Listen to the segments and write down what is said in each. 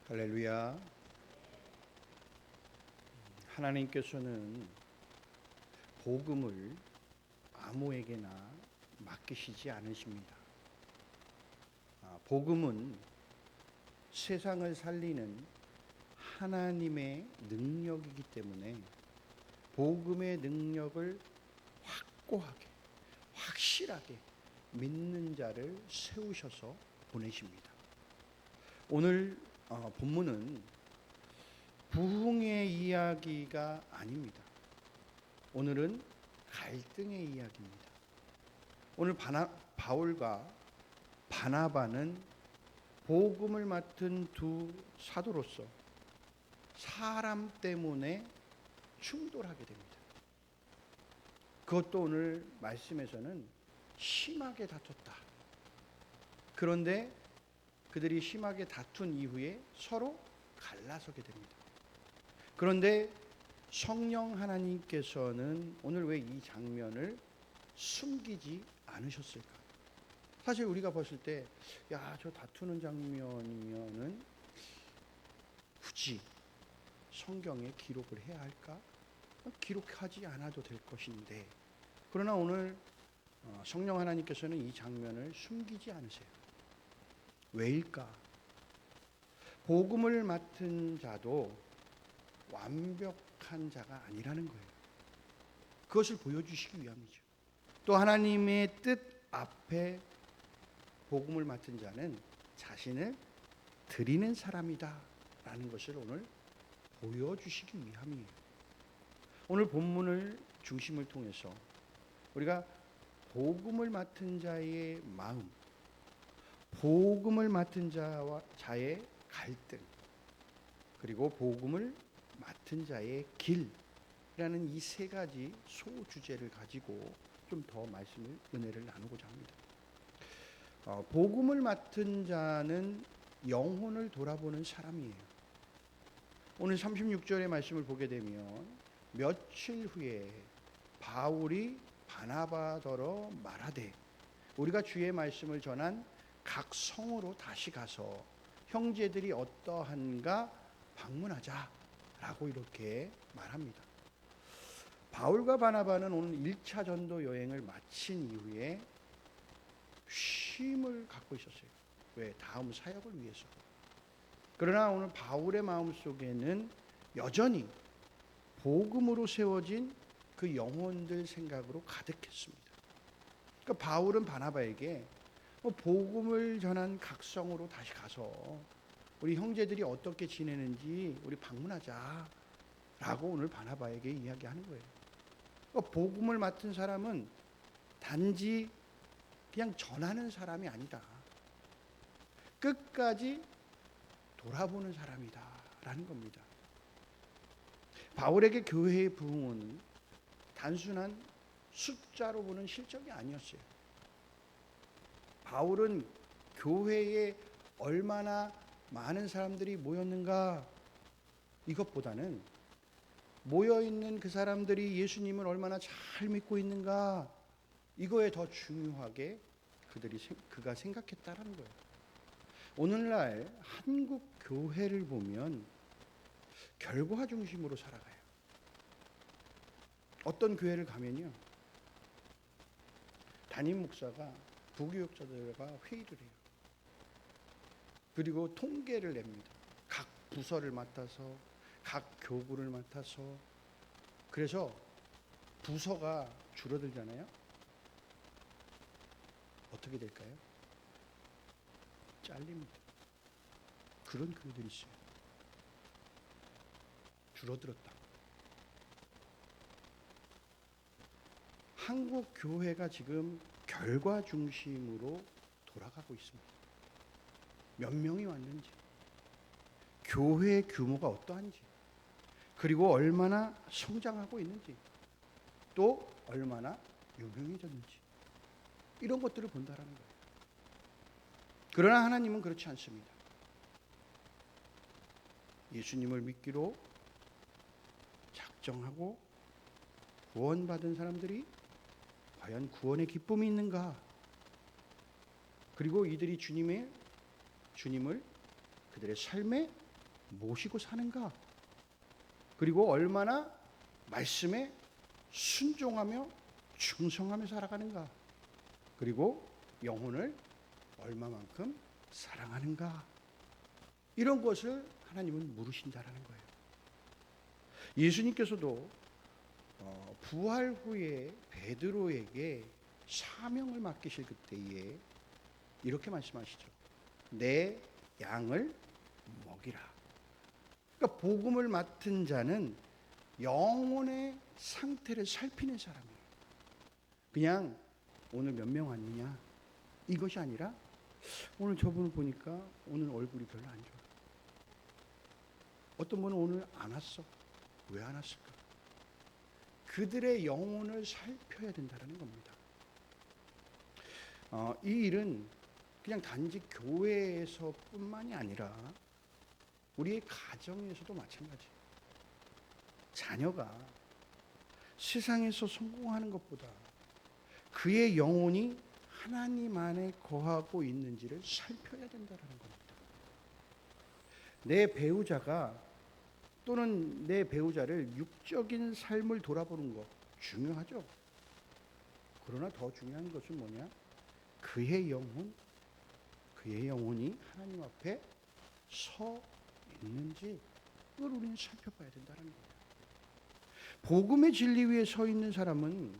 할렐루야. 하나님께서는 복음을 아무에게나 맡기시지 않으십니다. 복음은 세상을 살리는 하나님의 능력이기 때문에 복음의 능력을 확고하게, 확실하게 믿는 자를 세우셔서 보내십니다. 오늘 본문은 부흥의 이야기가 아닙니다. 오늘은 갈등의 이야기입니다. 오늘 바울과 바나바는 복음을 맡은 두 사도로서 사람 때문에 충돌하게 됩니다. 그것도 오늘 말씀에서는 심하게 다퉜다. 그런데 그들이 심하게 다툰 이후에 서로 갈라서게 됩니다. 그런데 성령 하나님께서는 오늘 왜 이 장면을 숨기지 않으셨을까? 사실 우리가 봤을 때, 저 다투는 장면이면은 굳이 성경에 기록을 해야 할까? 기록하지 않아도 될 것인데, 그러나 오늘 성령 하나님께서는 이 장면을 숨기지 않으세요. 왜일까? 복음을 맡은 자도 완벽한 자가 아니라는 거예요. 그것을 보여주시기 위함이죠. 또 하나님의 뜻 앞에 복음을 맡은 자는 자신을 드리는 사람이다 라는 것을 오늘 보여주시기 위함이에요. 오늘 본문을 중심을 통해서 우리가 복음을 맡은 자의 마음, 복음을 맡은 자의 갈등, 그리고 복음을 맡은 자의 길이라는 이 세 가지 소주제를 가지고 좀 더 은혜를 나누고자 합니다. 복음을 맡은 자는 영혼을 돌아보는 사람이에요. 오늘 36절의 말씀을 보게 되면 며칠 후에 바울이 바나바더러 말하되 우리가 주의 말씀을 전한 각 성으로 다시 가서 형제들이 어떠한가 방문하자라고 이렇게 말합니다. 바울과 바나바는 오늘 1차 전도 여행을 마친 이후에 쉼을 갖고 있었어요. 왜? 다음 사역을 위해서. 그러나 오늘 바울의 마음속에는 여전히 복음으로 세워진 그 영혼들 생각으로 가득했습니다. 그러니까 바울은 바나바에게 복음을 전한 각성으로 다시 가서 우리 형제들이 어떻게 지내는지 우리 방문하자 라고 오늘 바나바에게 이야기하는 거예요. 그러니까 복음을 맡은 사람은 단지 그냥 전하는 사람이 아니다. 끝까지 돌아보는 사람이다 라는 겁니다. 바울에게 교회의 부흥은 단순한 숫자로 보는 실적이 아니었어요. 바울은 교회에 얼마나 많은 사람들이 모였는가 이것보다는 모여있는 그 사람들이 예수님을 얼마나 잘 믿고 있는가 이거에 더 중요하게 그가 생각했다라는 거예요. 오늘날 한국 교회를 보면 결과 중심으로 살아가요. 어떤 교회를 가면요, 담임 목사가 부교육자들과 회의를 해요. 그리고 통계를 냅니다. 각 부서를 맡아서, 각 교구를 맡아서. 그래서 부서가 줄어들잖아요. 어떻게 될까요? 잘립니다. 그런 교회들이 있어요. 줄어들었다. 한국 교회가 지금 결과 중심으로 돌아가고 있습니다. 몇 명이 왔는지, 교회의 규모가 어떠한지, 그리고 얼마나 성장하고 있는지, 또 얼마나 유명해졌는지 이런 것들을 본다라는 거예요. 그러나 하나님은 그렇지 않습니다. 예수님을 믿기로 작정하고 구원받은 사람들이 과연 구원의 기쁨이 있는가? 그리고 이들이 주님을 그들의 삶에 모시고 사는가? 그리고 얼마나 말씀에 순종하며 충성하며 살아가는가? 그리고 영혼을 얼마만큼 사랑하는가? 이런 것을 하나님은 물으신다라는 거예요. 예수님께서도 부활 후에 베드로에게 사명을 맡기실 그때에 이렇게 말씀하시죠. 내 양을 먹이라. 그러니까 복음을 맡은 자는 영혼의 상태를 살피는 사람이에요. 그냥 오늘 몇 명 왔느냐 이것이 아니라 오늘 저분을 보니까 오늘 얼굴이 별로 안 좋아. 어떤 분은 오늘 안 왔어. 왜 안 왔을까? 그들의 영혼을 살펴야 된다는 겁니다. 이 일은 그냥 단지 교회에서뿐만이 아니라 우리의 가정에서도 마찬가지예요. 자녀가 세상에서 성공하는 것보다 그의 영혼이 하나님 안에 거하고 있는지를 살펴야 된다는 겁니다. 내 배우자가 또는 내 배우자를 육적인 삶을 돌아보는 것 중요하죠. 그러나 더 중요한 것은 뭐냐? 그의 영혼이 하나님 앞에 서 있는지 그걸 우리는 살펴봐야 된다는 거예요. 복음의 진리 위에 서 있는 사람은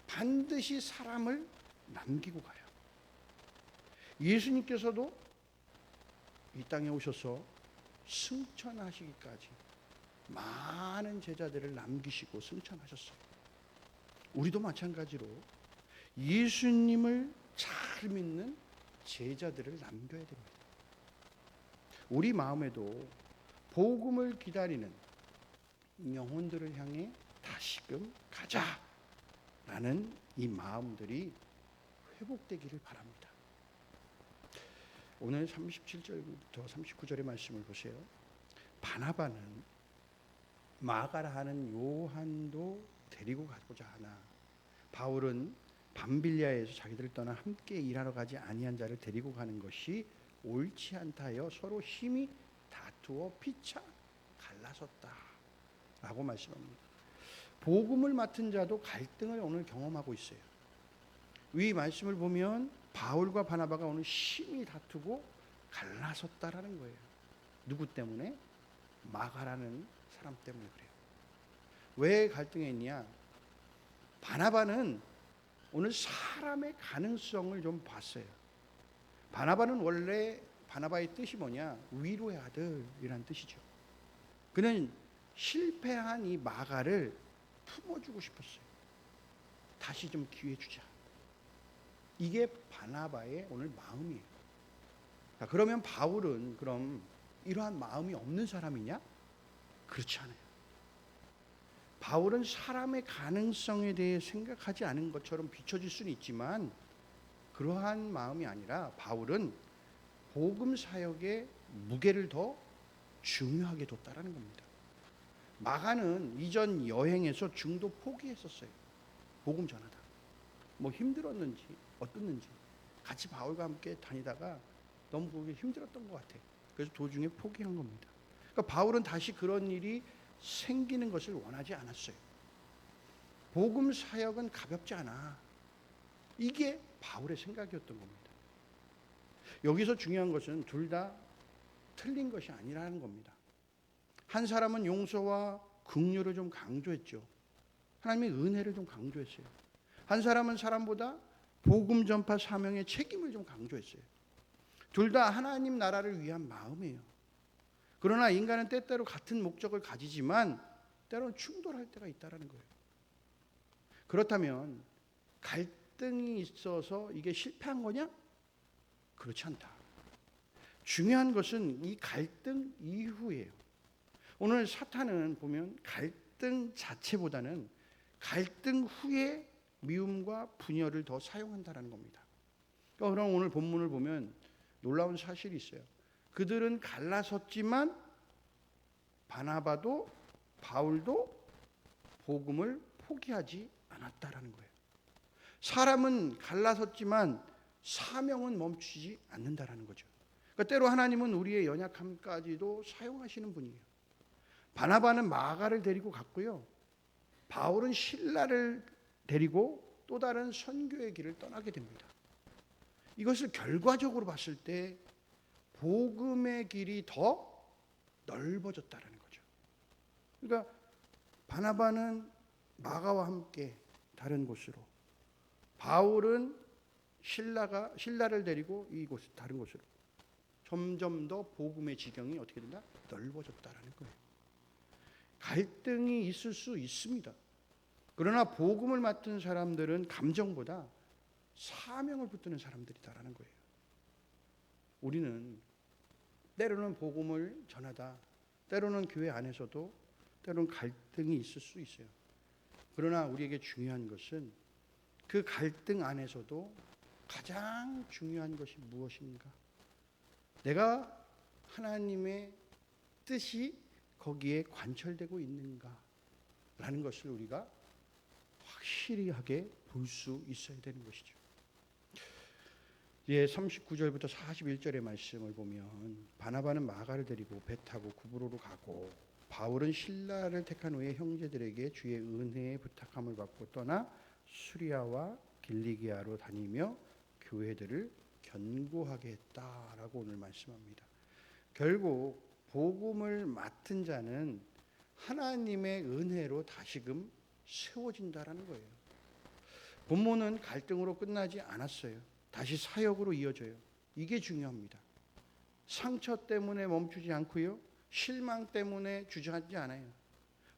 반드시 사람을 남기고 가요. 예수님께서도 이 땅에 오셔서 승천하시기까지 많은 제자들을 남기시고 승천하셨어요. 우리도 마찬가지로 예수님을 잘 믿는 제자들을 남겨야 됩니다. 우리 마음에도 복음을 기다리는 영혼들을 향해 다시금 가자라는 이 마음들이 회복되기를 바랍니다. 오늘 37절부터 39절의 말씀을 보세요. 바나바는 마가라 하는 요한도 데리고 가고자 하나 바울은 밤빌리아에서 자기들을 떠나 함께 일하러 가지 아니한 자를 데리고 가는 것이 옳지 않다 하여 서로 힘이 다투어 피차 갈라섰다 라고 말씀합니다. 복음을 맡은 자도 갈등을 오늘 경험하고 있어요. 이 말씀을 보면 바울과 바나바가 오늘 심히 다투고 갈라섰다라는 거예요. 누구 때문에? 마가라는 사람 때문에 그래요. 왜 갈등했냐? 바나바는 오늘 사람의 가능성을 좀 봤어요. 바나바는 원래 바나바의 뜻이 뭐냐? 위로의 아들이란 뜻이죠. 그는 실패한 이 마가를 품어주고 싶었어요. 다시 좀 기회 주자. 이게 바나바의 오늘 마음이에요. 자, 그러면 바울은 그럼 이러한 마음이 없는 사람이냐? 그렇지 않아요. 바울은 사람의 가능성에 대해 생각하지 않은 것처럼 비춰질 수는 있지만 그러한 마음이 아니라 바울은 복음 사역의 무게를 더 중요하게 뒀다라는 겁니다. 마가는 이전 여행에서 중도 포기했었어요. 복음 전하다. 뭐 힘들었는지 어떻는지 같이 바울과 함께 다니다가 너무 그게 힘들었던 것 같아요. 그래서 도중에 포기한 겁니다. 그러니까 바울은 다시 그런 일이 생기는 것을 원하지 않았어요. 복음 사역은 가볍지 않아. 이게 바울의 생각이었던 겁니다. 여기서 중요한 것은 둘 다 틀린 것이 아니라는 겁니다. 한 사람은 용서와 긍휼을 좀 강조했죠. 하나님의 은혜를 좀 강조했어요. 한 사람은 사람보다 복음 전파 사명의 책임을 좀 강조했어요. 둘 다 하나님 나라를 위한 마음이에요. 그러나 인간은 때때로 같은 목적을 가지지만 때로는 충돌할 때가 있다는 거예요. 그렇다면 갈등이 있어서 이게 실패한 거냐? 그렇지 않다. 중요한 것은 이 갈등 이후예요. 오늘 사탄은 보면 갈등 자체보다는 갈등 후에 미움과 분열을 더 사용한다는 겁니다. 그럼 오늘 본문을 보면 놀라운 사실이 있어요. 그들은 갈라섰지만 바나바도 바울도 복음을 포기하지 않았다라는 거예요. 사람은 갈라섰지만 사명은 멈추지 않는다라는 거죠. 그러니까 때로 하나님은 우리의 연약함까지도 사용하시는 분이에요. 바나바는 마가를 데리고 갔고요. 바울은 실라를 데리고 또 다른 선교의 길을 떠나게 됩니다. 이것을 결과적으로 봤을 때 복음의 길이 더 넓어졌다는 거죠. 그러니까 바나바는 마가와 함께 다른 곳으로, 바울은 신라를 데리고 이곳 다른 곳으로, 점점 더 복음의 지경이 어떻게 된다? 넓어졌다라는 거예요. 갈등이 있을 수 있습니다. 그러나 복음을 맡은 사람들은 감정보다 사명을 붙드는 사람들이다라는 거예요. 우리는 때로는 복음을 전하다, 때로는 교회 안에서도 때로는 갈등이 있을 수 있어요. 그러나 우리에게 중요한 것은 그 갈등 안에서도 가장 중요한 것이 무엇인가? 내가 하나님의 뜻이 거기에 관철되고 있는가? 라는 것을 우리가 확실하게 볼 수 있어야 되는 것이죠. 39절부터 41절의 말씀을 보면 바나바는 마가를 데리고 배 타고 구브로로 가고 바울은 신라를 택한 후에 형제들에게 주의 은혜에 부탁함을 받고 떠나 수리아와 길리기아로 다니며 교회들을 견고하게 했다라고 오늘 말씀합니다. 결국 복음을 맡은 자는 하나님의 은혜로 다시금 세워진다라는 거예요. 본문은 갈등으로 끝나지 않았어요. 다시 사역으로 이어져요. 이게 중요합니다. 상처 때문에 멈추지 않고요. 실망 때문에 주저하지 않아요.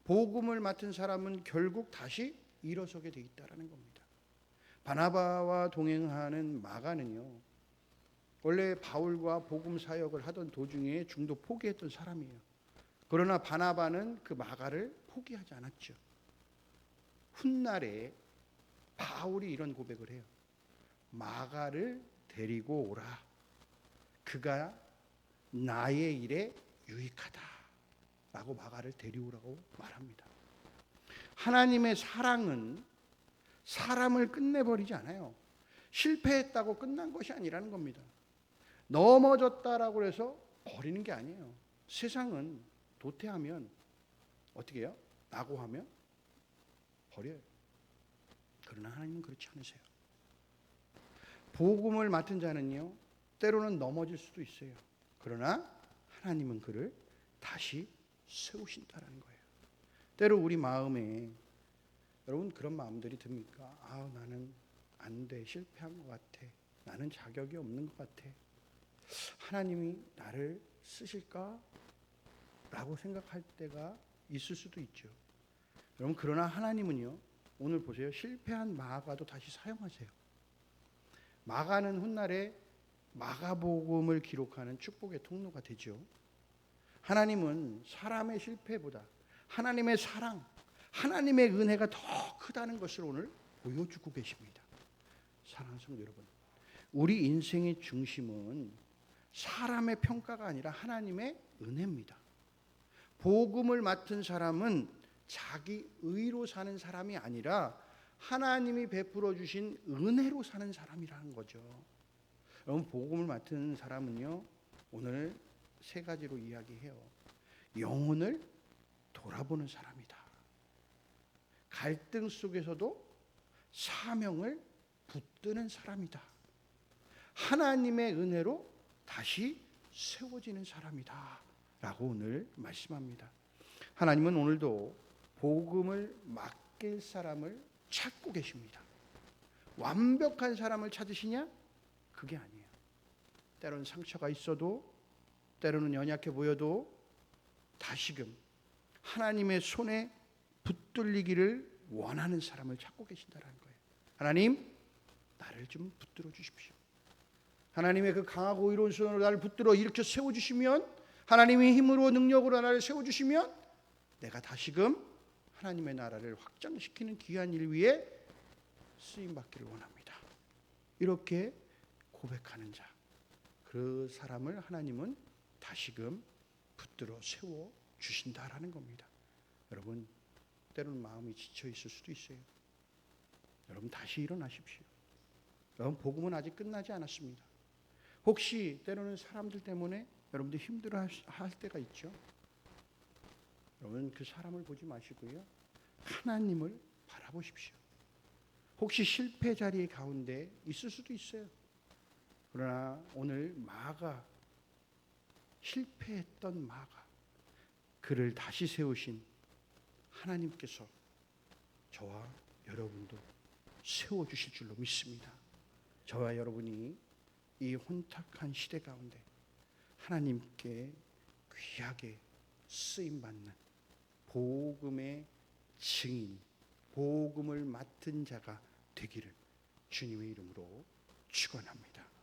복음을 맡은 사람은 결국 다시 일어서게 돼 있다라는 겁니다. 바나바와 동행하는 마가는요, 원래 바울과 복음 사역을 하던 도중에 중도 포기했던 사람이에요. 그러나 바나바는 그 마가를 포기하지 않았죠. 훗날에 바울이 이런 고백을 해요. 마가를 데리고 오라. 그가 나의 일에 유익하다. 라고 마가를 데려오라고 말합니다. 하나님의 사랑은 사람을 끝내버리지 않아요. 실패했다고 끝난 것이 아니라는 겁니다. 넘어졌다라고 해서 버리는 게 아니에요. 세상은 도태하면 어떻게 해요? 낙오하면 버려요. 그러나 하나님은 그렇지 않으세요. 복음을 맡은 자는요, 때로는 넘어질 수도 있어요. 그러나 하나님은 그를 다시 세우신다라는 거예요. 때로 우리 마음에 여러분 그런 마음들이 듭니까? 아, 나는 안 돼, 실패한 것 같아. 나는 자격이 없는 것 같아. 하나님이 나를 쓰실까? 라고 생각할 때가 있을 수도 있죠. 여러분 그러나 하나님은요, 오늘 보세요. 실패한 마가도 다시 사용하세요. 마가는 훗날에 마가복음을 기록하는 축복의 통로가 되죠. 하나님은 사람의 실패보다 하나님의 사랑, 하나님의 은혜가 더 크다는 것을 오늘 보여주고 계십니다. 사랑하는 성도 여러분, 우리 인생의 중심은 사람의 평가가 아니라 하나님의 은혜입니다. 복음을 맡은 사람은 자기 의로 사는 사람이 아니라 하나님이 베풀어 주신 은혜로 사는 사람이라는 거죠. 여러분 복음을 맡은 사람은요, 오늘 세 가지로 이야기해요. 영혼을 돌아보는 사람이다. 갈등 속에서도 사명을 붙드는 사람이다. 하나님의 은혜로 다시 세워지는 사람이다. 라고 오늘 말씀합니다. 하나님은 오늘도 복음을 맡길 사람을 찾고 계십니다. 완벽한 사람을 찾으시냐? 그게 아니에요. 때로는 상처가 있어도, 때로는 연약해 보여도 다시금 하나님의 손에 붙들리기를 원하는 사람을 찾고 계신다는 거예요. 하나님, 나를 좀 붙들어 주십시오. 하나님의 그 강하고 의로운 손으로 나를 붙들어 일으켜 세워주시면, 하나님의 힘으로 능력으로 나를 세워주시면 내가 다시금 하나님의 나라를 확장시키는 귀한 일 위에 쓰임받기를 원합니다. 이렇게 고백하는 자, 그 사람을 하나님은 다시금 붙들어 세워주신다라는 겁니다. 여러분 때로는 마음이 지쳐 있을 수도 있어요. 여러분 다시 일어나십시오. 여러분 복음은 아직 끝나지 않았습니다. 혹시 때로는 사람들 때문에 여러분들 힘들어할 때가 있죠. 여러분 그 사람을 보지 마시고요, 하나님을 바라보십시오. 혹시 실패 자리 가운데 있을 수도 있어요. 그러나 오늘 마가, 실패했던 마가, 그를 다시 세우신 하나님께서 저와 여러분도 세워주실 줄로 믿습니다. 저와 여러분이 이 혼탁한 시대 가운데 하나님께 귀하게 쓰임받는 복음의 증인, 복음을 맡은 자가 되기를 주님의 이름으로 축원합니다.